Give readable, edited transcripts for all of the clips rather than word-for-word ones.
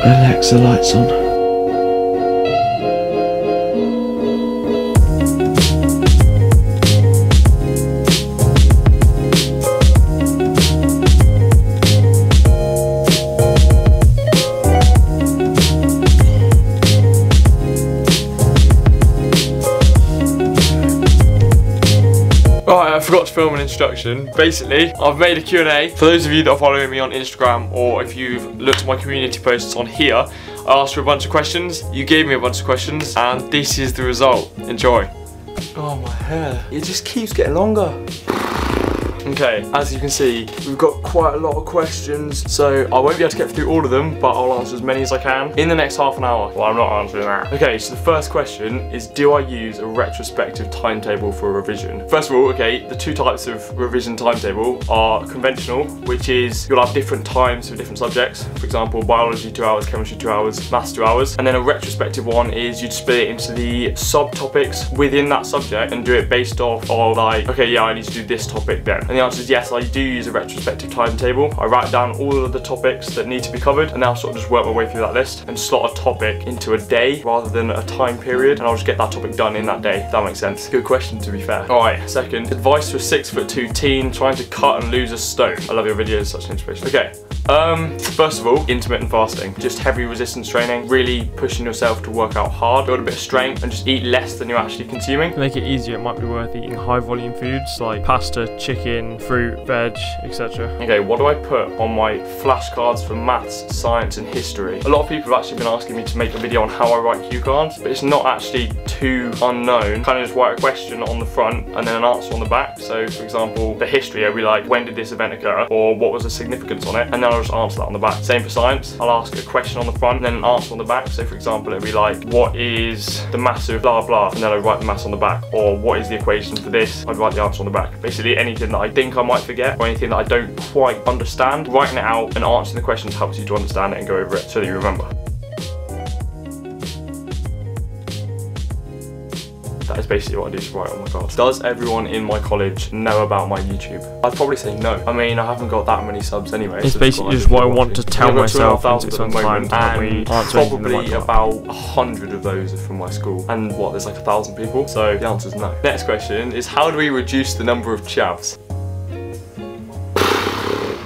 Alexa, lights on. Right, I forgot to film an introduction. Basically, I've made a Q&A. For those of you that are following me on Instagram, or if you've looked at my community posts on here, I asked for a bunch of questions. You gave me a bunch of questions, and this is the result. Enjoy. Oh, my hair. It just keeps getting longer. Okay, as you can see, we've got quite a lot of questions, so I won't be able to get through all of them, but I'll answer as many as I can in the next half an hour. Well, I'm not answering that. Okay, so the first question is, do I use a retrospective timetable for revision? First of all, okay, the two types of revision timetable are conventional, which is you'll have different times for different subjects. For example, biology 2 hours, chemistry 2 hours, maths 2 hours. And then a retrospective one is you'd split it into the subtopics within that subject and do it based off of like, okay, yeah, I need to do this topic then. And the answer is yes, I do use a retrospective timetable. I write down all of the topics that need to be covered, and then I'll sort of just work my way through that list and slot a topic into a day rather than a time period, and I'll just get that topic done in that day, if that makes sense. Good question, to be fair. Alright, second, advice to a 6'2" teen trying to cut and lose a stone. I love your videos, such an inspiration. Okay, first of all, intermittent fasting. Just heavy resistance training, really pushing yourself to work out hard, build a bit of strength, and just eat less than you're actually consuming. To make it easier, it might be worth eating high volume foods like pasta, chicken, fruit, veg, etc. Okay, what do I put on my flashcards for maths, science and history? A lot of people have actually been asking me to make a video on how I write cue cards, but it's not actually too unknown. Kind of just write a question on the front and then an answer on the back. So for example, for history, I'll be like, when did this event occur? Or what was the significance on it? And then I'll just answer that on the back. Same for science, I'll ask a question on the front and then an answer on the back. So for example, it'll be like, what is the mass of blah blah? And then I'd write the mass on the back. Or what is the equation for this? I'd write the answer on the back. Basically anything that I think I might forget or anything that I don't quite understand, writing it out and answering the questions helps you to understand it and go over it so that you remember. That is basically what I do to write on my cards. Does everyone in my college know about my YouTube? I'd probably say no. I mean, I haven't got that many subs anyway. It's so basically just what I want to tell myself into some time, and probably about 100 of those are from my school. And what, there's like 1,000 people? So the answer is no. Next question is, how do we reduce the number of chavs?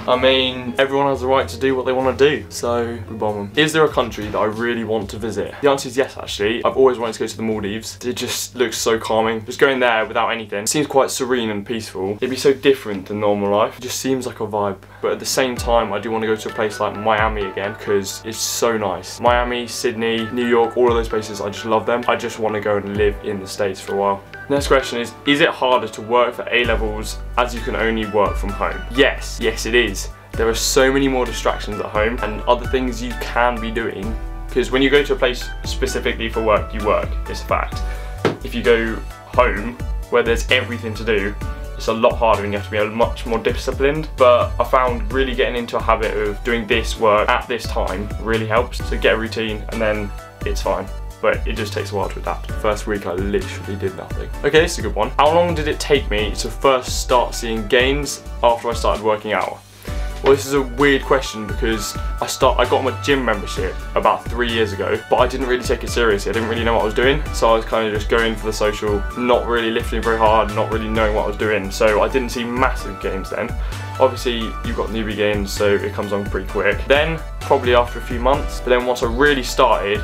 I mean, everyone has the right to do what they want to do, so we bomb them. Is there a country that I really want to visit? The answer is yes, actually. I've always wanted to go to the Maldives. It just looks so calming. Just going there without anything. It seems quite serene and peaceful. It'd be so different than normal life. It just seems like a vibe. But at the same time, I do want to go to a place like Miami again, because it's so nice. Miami, Sydney, New York, all of those places, I just love them. I just want to go and live in the States for a while. Next question is it harder to work for A-levels as you can only work from home? Yes, yes it is. There are so many more distractions at home and other things you can be doing, because when you go to a place specifically for work, you work, it's a fact. If you go home where there's everything to do, it's a lot harder and you have to be much more disciplined. But I found really getting into a habit of doing this work at this time really helps to get a routine, and then it's fine. But it just takes a while to adapt. First week I literally did nothing. Okay, this is a good one. How long did it take me to first start seeing gains after I started working out? Well, this is a weird question because I got my gym membership about 3 years ago, but I didn't really take it seriously. I didn't really know what I was doing, so I was kind of just going for the social, not really lifting very hard, not really knowing what I was doing, so I didn't see massive gains then. Obviously, you've got newbie gains, so it comes on pretty quick. Then, probably after a few months, but then once I really started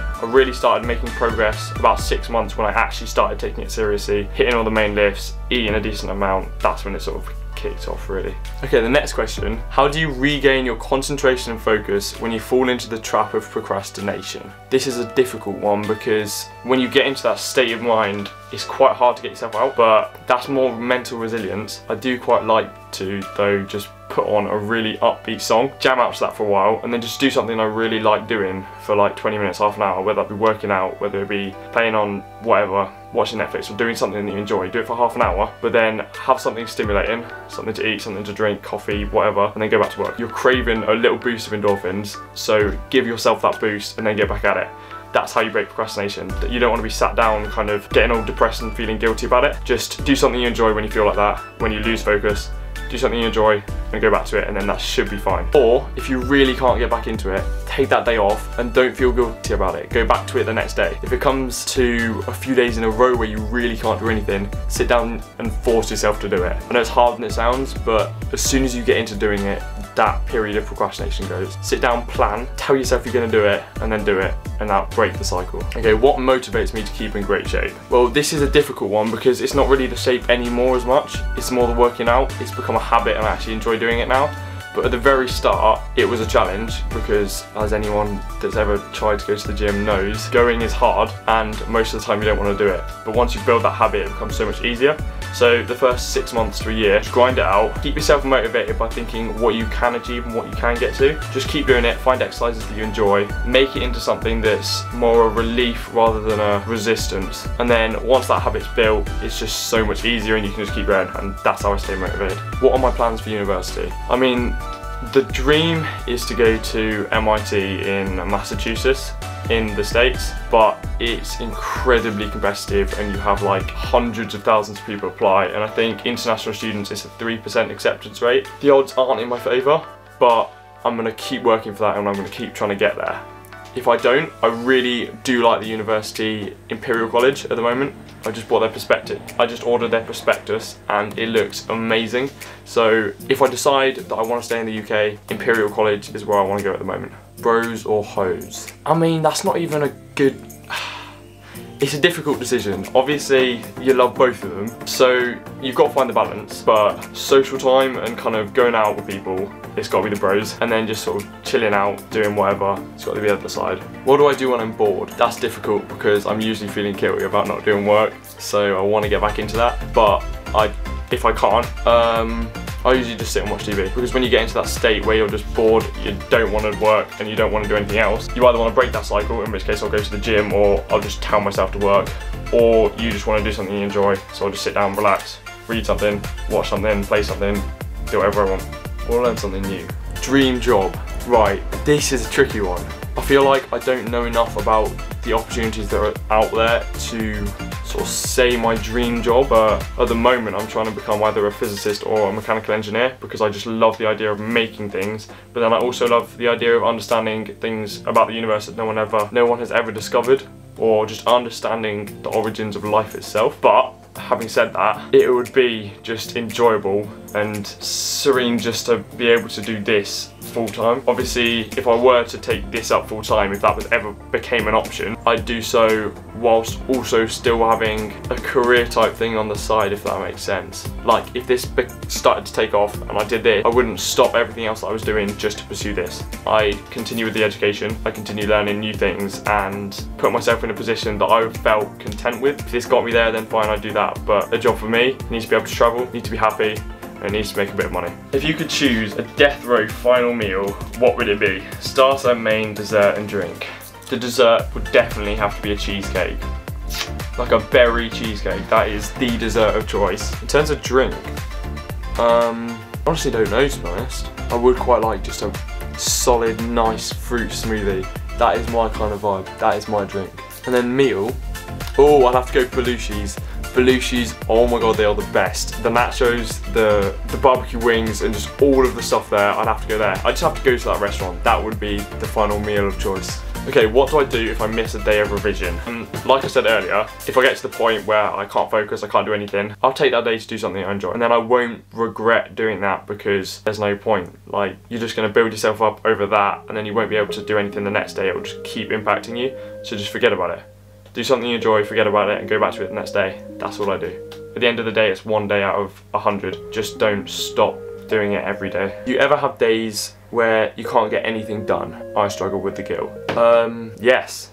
making progress about 6 months when I actually started taking it seriously, hitting all the main lifts, eating a decent amount. That's when it sort of kicked off, really. Okay, the next question. How do you regain your concentration and focus when you fall into the trap of procrastination? This is a difficult one because when you get into that state of mind, it's quite hard to get yourself out, but that's more mental resilience. I do quite like to, though, just put on a really upbeat song, jam out to that for a while, and then just do something I really like doing for like 20 minutes, half an hour, whether that be working out, whether it be playing on whatever, watching Netflix, or doing something that you enjoy. Do it for half an hour, but then have something stimulating, something to eat, something to drink, coffee, whatever, and then go back to work. You're craving a little boost of endorphins, so give yourself that boost and then get back at it. That's how you break procrastination. You don't want to be sat down kind of getting all depressed and feeling guilty about it. Just do something you enjoy when you feel like that. When you lose focus, do something you enjoy, and go back to it, and then that should be fine. Or if you really can't get back into it, take that day off and don't feel guilty about it. Go back to it the next day. If it comes to a few days in a row where you really can't do anything, sit down and force yourself to do it. I know it's harder than it sounds, but as soon as you get into doing it, that period of procrastination goes. Sit down, plan, tell yourself you're going to do it, and then do it, and that'll break the cycle. Okay, what motivates me to keep in great shape? Well, this is a difficult one because it's not really the shape anymore as much. It's more the working out. It's become a habit and I actually enjoy doing it now. But at the very start, it was a challenge because, as anyone that's ever tried to go to the gym knows, going is hard and most of the time you don't want to do it. But once you build that habit, it becomes so much easier. So the first 6 months to a year, just grind it out. Keep yourself motivated by thinking what you can achieve and what you can get to. Just keep doing it, find exercises that you enjoy, make it into something that's more a relief rather than a resistance. And then once that habit's built, it's just so much easier and you can just keep going, and that's how I stay motivated. What are my plans for university? I mean, the dream is to go to MIT in Massachusetts in the States, but it's incredibly competitive and you have like hundreds of thousands of people apply, and I think international students, it's a 3% acceptance rate. The odds aren't in my favour, but I'm going to keep working for that and I'm going to keep trying to get there. If I don't, I really do like the University Imperial College at the moment. I just bought their prospectus. I just ordered their prospectus and it looks amazing. So if I decide that I want to stay in the UK, Imperial College is where I want to go at the moment. Bros or hoes? I mean, that's not even a good... It's a difficult decision. Obviously, you love both of them, so you've got to find the balance, but social time and kind of going out with people, it's got to be the bros, and then just sort of chilling out, doing whatever, it's got to be the other side. What do I do when I'm bored? That's difficult because I'm usually feeling guilty about not doing work, so I want to get back into that, but if I can't, I usually just sit and watch TV, because when you get into that state where you're just bored, you don't want to work and you don't want to do anything else, you either want to break that cycle, in which case I'll go to the gym, or I'll just tell myself to work, or you just want to do something you enjoy, so I'll just sit down, relax, read something, watch something, play something, do whatever I want, or learn something new. Dream job. Right, this is a tricky one. I feel like I don't know enough about the opportunities that are out there to sort of say my dream job, but at the moment I'm trying to become either a physicist or a mechanical engineer because I just love the idea of making things, but then I also love the idea of understanding things about the universe that no one has ever discovered, or just understanding the origins of life itself. But having said that, it would be just enjoyable and serene just to be able to do this full time. Obviously, if I were to take this up full time, if that was ever became an option, I'd do so whilst also still having a career type thing on the side, if that makes sense. Like, if this started to take off and I did this, I wouldn't stop everything else that I was doing just to pursue this. I continue with the education, I continue learning new things and put myself in a position that I felt content with. If this got me there, then fine, I'd do that. But a job for me needs to be able to travel, needs to be happy, and it needs to make a bit of money. If you could choose a death row final meal, what would it be? Starter, main, dessert and drink. The dessert would definitely have to be a cheesecake. Like a berry cheesecake, that is the dessert of choice. In terms of drink, honestly don't know, to be honest. I would quite like just a solid, nice fruit smoothie. That is my kind of vibe, that is my drink. And then meal, oh, I'd have to go Belushi's. Belushi's, oh my god, they are the best. The nachos, the barbecue wings, and just all of the stuff there, I'd have to go there. I just have to go to that restaurant. That would be the final meal of choice. Okay, what do I do if I miss a day of revision? Like I said earlier, if I get to the point where I can't focus, I can't do anything, I'll take that day to do something I enjoy. And then I won't regret doing that because there's no point. Like, you're just gonna build yourself up over that and then you won't be able to do anything the next day. It will just keep impacting you. So just forget about it. Do something you enjoy, forget about it, and go back to it the next day. That's all I do. At the end of the day, it's one day out of 100. Just don't stop doing it every day. Do you ever have days where you can't get anything done? I struggle with the guilt. Yes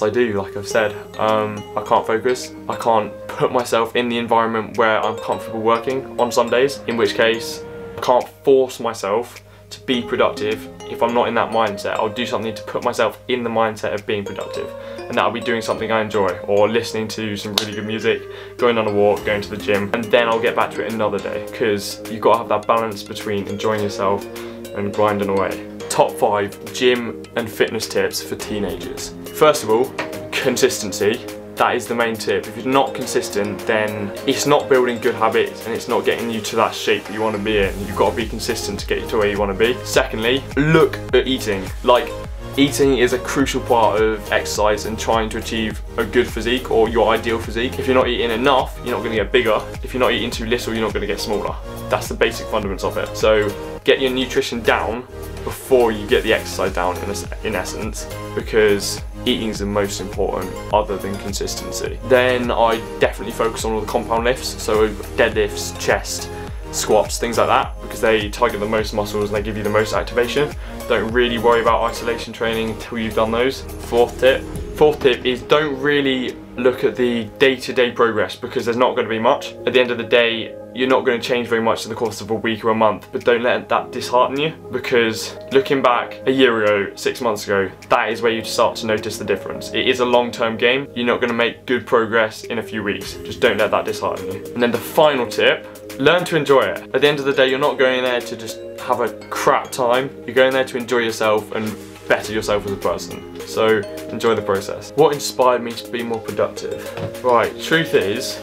I do, like I've said. I can't focus. I can't put myself in the environment where I'm comfortable working on some days, in which case I can't force myself to be productive. If I'm not in that mindset, I'll do something to put myself in the mindset of being productive, and that'll be doing something I enjoy, or listening to some really good music, going on a walk, going to the gym, and then I'll get back to it another day, because you've got to have that balance between enjoying yourself and grinding away. Top 5 gym and fitness tips for teenagers. First of all, consistency. that is the main tip. If you're not consistent, then it's not building good habits and it's not getting you to that shape that you want to be in. You've got to be consistent to get you to where you want to be. Secondly, look at eating. Like, eating is a crucial part of exercise and trying to achieve a good physique or your ideal physique. If you're not eating enough, you're not going to get bigger. If you're not eating too little, you're not going to get smaller. That's the basic fundamentals of it. So get your nutrition down before you get the exercise down in essence, because eating is the most important other than consistency. Then I definitely focus on all the compound lifts, so deadlifts, chest, squats, things like that, because they target the most muscles and they give you the most activation. Don't really worry about isolation training until you've done those. Fourth tip is don't really look at the day-to-day progress, because there's not going to be much. At the end of the day, you're not going to change very much in the course of a week or a month, but don't let that dishearten you, because looking back a year ago, 6 months ago, that is where you start to notice the difference. It is a long-term game. You're not going to make good progress in a few weeks. Just don't let that dishearten you. And then the final tip, learn to enjoy it. At the end of the day, you're not going there to just have a crap time. You're going there to enjoy yourself and better yourself as a person. So enjoy the process. What inspired me to be more productive? Right, truth is,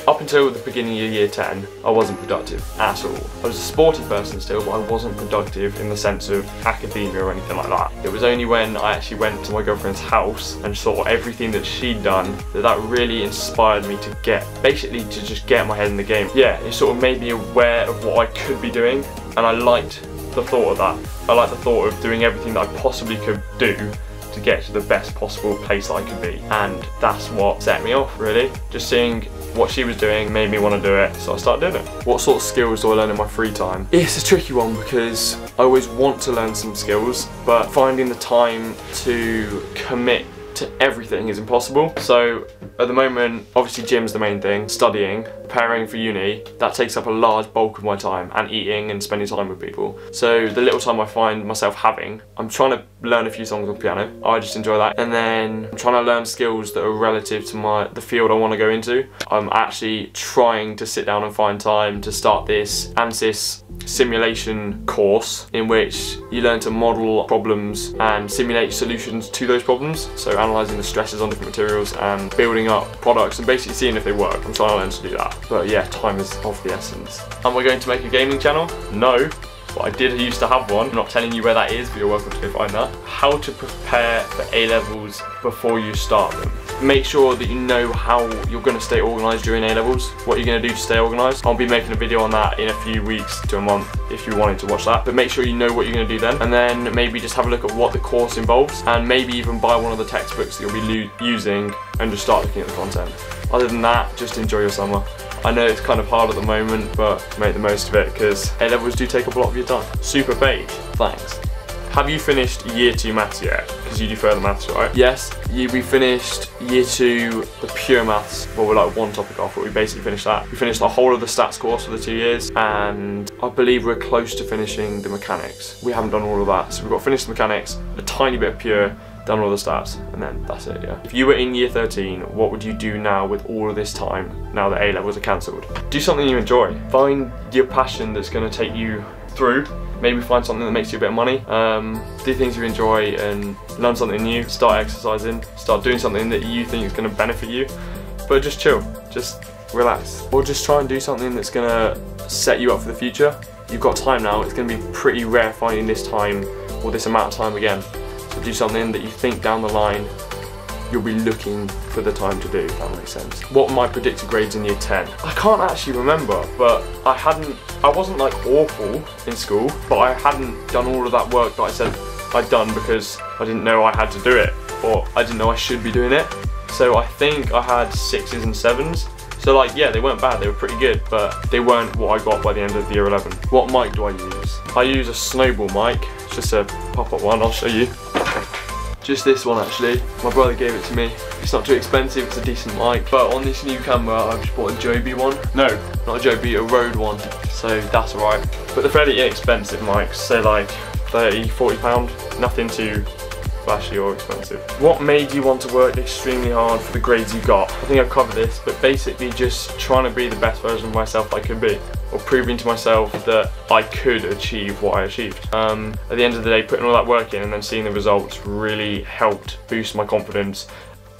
up until the beginning of year 10, I wasn't productive at all. I was a sporty person still, but I wasn't productive in the sense of academia or anything like that. It was only when I actually went to my girlfriend's house and saw everything that she'd done that really inspired me to just get my head in the game. Yeah, it sort of made me aware of what I could be doing, and I liked the thought of that. I liked the thought of doing everything that I possibly could do to get to the best possible place that I could be, and that's what set me off, really. Just seeing what she was doing made me want to do it, so I started doing it. What sort of skills do I learn in my free time? It's a tricky one, because I always want to learn some skills, but finding the time to commit to everything is impossible. So at the moment, obviously gym's the main thing, studying, preparing for uni, that takes up a large bulk of my time, and eating and spending time with people. So the little time I find myself having, I'm trying to learn a few songs on piano. I just enjoy that. And then I'm trying to learn skills that are relative to the field I want to go into. I'm actually trying to sit down and find time to start this ANSYS simulation course, in which you learn to model problems and simulate solutions to those problems. So analysing the stresses on different materials and building up products and basically seeing if they work. I'm trying to learn to do that. But yeah, time is of the essence. Am I going to make a gaming channel? No. But I did used to have one. I'm not telling you where that is, but you're welcome to go find that. How to prepare for A-levels before you start them. Make sure that you know how you're going to stay organised during A-levels, what you're going to do to stay organised. I'll be making a video on that in a few weeks to a month if you wanted to watch that. But make sure you know what you're going to do then, and then maybe just have a look at what the course involves, and maybe even buy one of the textbooks that you'll be using and just start looking at the content. Other than that, just enjoy your summer. I know it's kind of hard at the moment, but make the most of it, because A-levels do take up a lot of your time. Super vague, thanks. Have you finished year 2 maths yet? Because you do further maths, right? Yes, we finished year 2, the pure maths. Well, we're like one topic off, but we basically finished that. We finished the whole of the stats course for the 2 years, and I believe we're close to finishing the mechanics. We haven't done all of that, so we've got to finish the mechanics, a tiny bit of pure, done all the stats, and then that's it, yeah. If you were in year 13, what would you do now with all of this time, now that A-levels are cancelled? Do something you enjoy. Find your passion that's going to take you through. Maybe find something that makes you a bit of money. Do things you enjoy and learn something new. Start exercising. Start doing something that you think is going to benefit you. But just chill. Just relax. Or just try and do something that's going to set you up for the future. You've got time now. It's going to be pretty rare finding this time or this amount of time again. So do something that you think down the line you'll be looking for the time to do, if that makes sense. What were my predicted grades in year 10? I can't actually remember, but I wasn't like awful in school, but I hadn't done all of that work that I said I'd done because I didn't know I had to do it, or I didn't know I should be doing it. So I think I had 6s and 7s. So like, yeah, they weren't bad, they were pretty good, but they weren't what I got by the end of year 11. What mic do I use? I use a Snowball mic. It's just a pop-up one, I'll show you. Just this one actually, my brother gave it to me. It's not too expensive, it's a decent mic. But on this new camera, I've just bought a Joby one. No, not a Joby, a Rode one. So that's alright. But they're fairly inexpensive mics, so like 30, 40 pound, nothing too flashy or expensive. What made you want to work extremely hard for the grades you got? I think I've covered this, but basically just trying to be the best version of myself I could be, or proving to myself that I could achieve what I achieved. At the end of the day, putting all that work in and then seeing the results really helped boost my confidence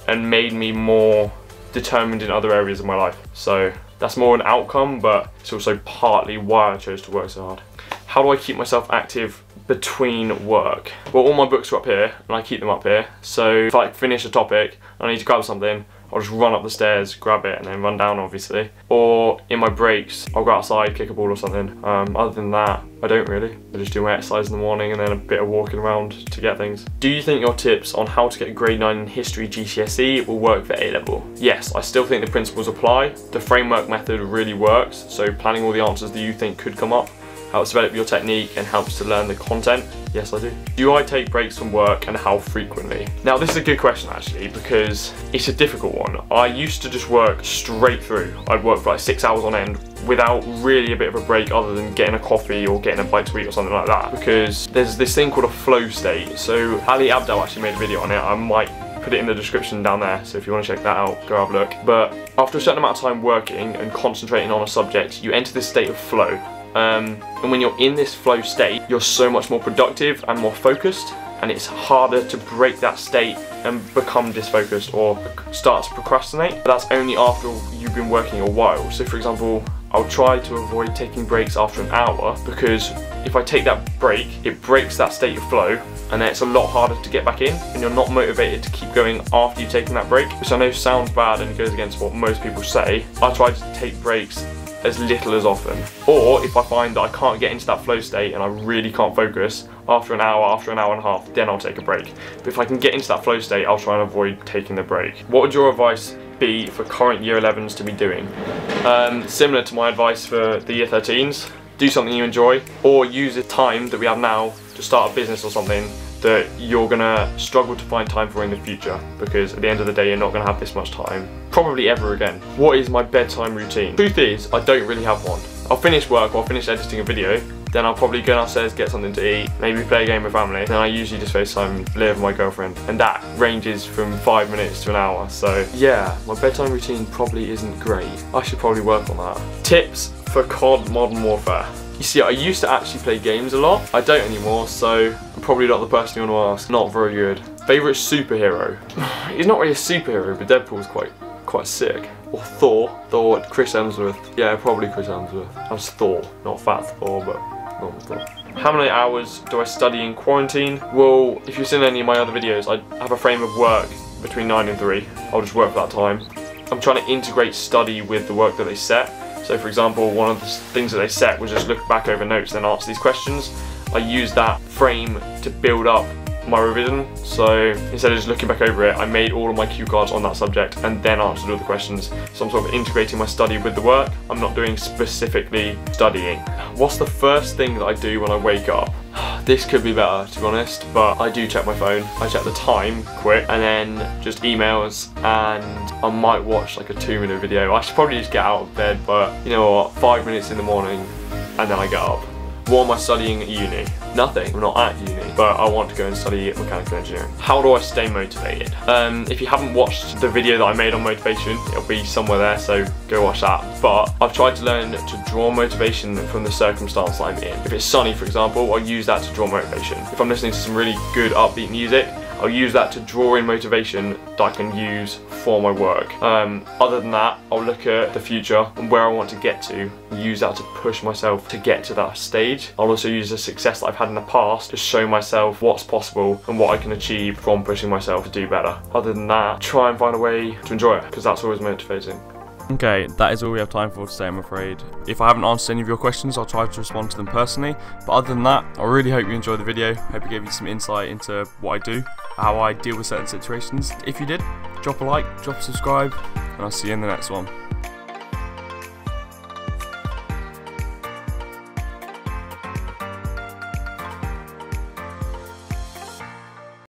and made me more determined in other areas of my life. So that's more an outcome, but it's also partly why I chose to work so hard. How do I keep myself active between work? Well, all my books are up here and I keep them up here. So if I finish a topic and I need to grab something, I'll just run up the stairs, grab it, and then run down, obviously. Or in my breaks, I'll go outside, kick a ball or something. Other than that, I don't really. I just do my exercise in the morning and then a bit of walking around to get things. Do you think your tips on how to get a grade 9 in history GCSE will work for A-level? Yes, I still think the principles apply. The framework method really works, so planning all the answers that you think could come up helps develop your technique and helps to learn the content. Yes, I do. Do I take breaks from work and how frequently? Now, this is a good question actually, because it's a difficult one. I used to just work straight through. I'd work for like 6 hours on end without really a bit of a break other than getting a coffee or getting a bite to eat or something like that, because there's this thing called a flow state. So Ali Abdel actually made a video on it. I might put it in the description down there, so if you want to check that out, go have a look. But after a certain amount of time working and concentrating on a subject, you enter this state of flow. And when you're in this flow state, you're so much more productive and more focused, and it's harder to break that state and become disfocused or start to procrastinate. But that's only after you've been working a while. So for example, I'll try to avoid taking breaks after an hour, because if I take that break, it breaks that state of flow, and then it's a lot harder to get back in, and you're not motivated to keep going after you've taken that break, which I know sounds bad and goes against what most people say. I try to take breaks as little as often. Or if I find that I can't get into that flow state and I really can't focus after an hour and a half, then I'll take a break. But if I can get into that flow state, I'll try and avoid taking the break. What would your advice be for current year 11s to be doing? Similar to my advice for the year 13s, do something you enjoy, or use the time that we have now to start a business or something that you're gonna struggle to find time for in the future, because at the end of the day you're not gonna have this much time, probably ever again. What is my bedtime routine? Truth is, I don't really have one. I'll finish work or I'll finish editing a video, then I'll probably go downstairs, get something to eat, maybe play a game with family, then I usually just FaceTime Liv, my girlfriend, and that ranges from 5 minutes to an hour. So yeah, my bedtime routine probably isn't great. I should probably work on that. Tips for COD Modern Warfare. You see, I used to actually play games a lot. I don't anymore, so I'm probably not the person you want to ask. Not very good. Favourite superhero? He's not really a superhero, but Deadpool's quite sick. Or Thor, Chris Hemsworth. Yeah, probably Chris Hemsworth. That's Thor, not Fat Thor, but normal Thor. How many hours do I study in quarantine? Well, if you've seen any of my other videos, I have a frame of work between 9 and 3. I'll just work for that time. I'm trying to integrate study with the work that they set. So for example, one of the things that they set was just look back over notes and answer these questions. I use that frame to build up my revision. So instead of just looking back over it, I made all of my cue cards on that subject and then answered all the questions. So I'm sort of integrating my study with the work. I'm not doing specifically studying. What's the first thing that I do when I wake up? This could be better, to be honest, but I do check my phone. I check the time quick, and then just emails, and I might watch like a 2-minute video. I should probably just get out of bed, but you know what, 5 minutes in the morning and then I get up. What am I studying at uni? Nothing. I'm not at uni, but I want to go and study mechanical engineering. How do I stay motivated? If you haven't watched the video that I made on motivation, it'll be somewhere there, so go watch that. But I've tried to learn to draw motivation from the circumstance that I'm in. If it's sunny, for example, I'll use that to draw motivation. If I'm listening to some really good upbeat music, I'll use that to draw in motivation that I can use for my work. Other than that, I'll look at the future and where I want to get to, and use that to push myself to get to that stage. I'll also use the success that I've had in the past to show myself what's possible and what I can achieve from pushing myself to do better. Other than that, try and find a way to enjoy it, because that's always motivating. Okay, that is all we have time for today, I'm afraid. If I haven't answered any of your questions, I'll try to respond to them personally. But other than that, I really hope you enjoyed the video. Hope it gave you some insight into what I do, how I deal with certain situations. If you did, drop a like, drop a subscribe, and I'll see you in the next one.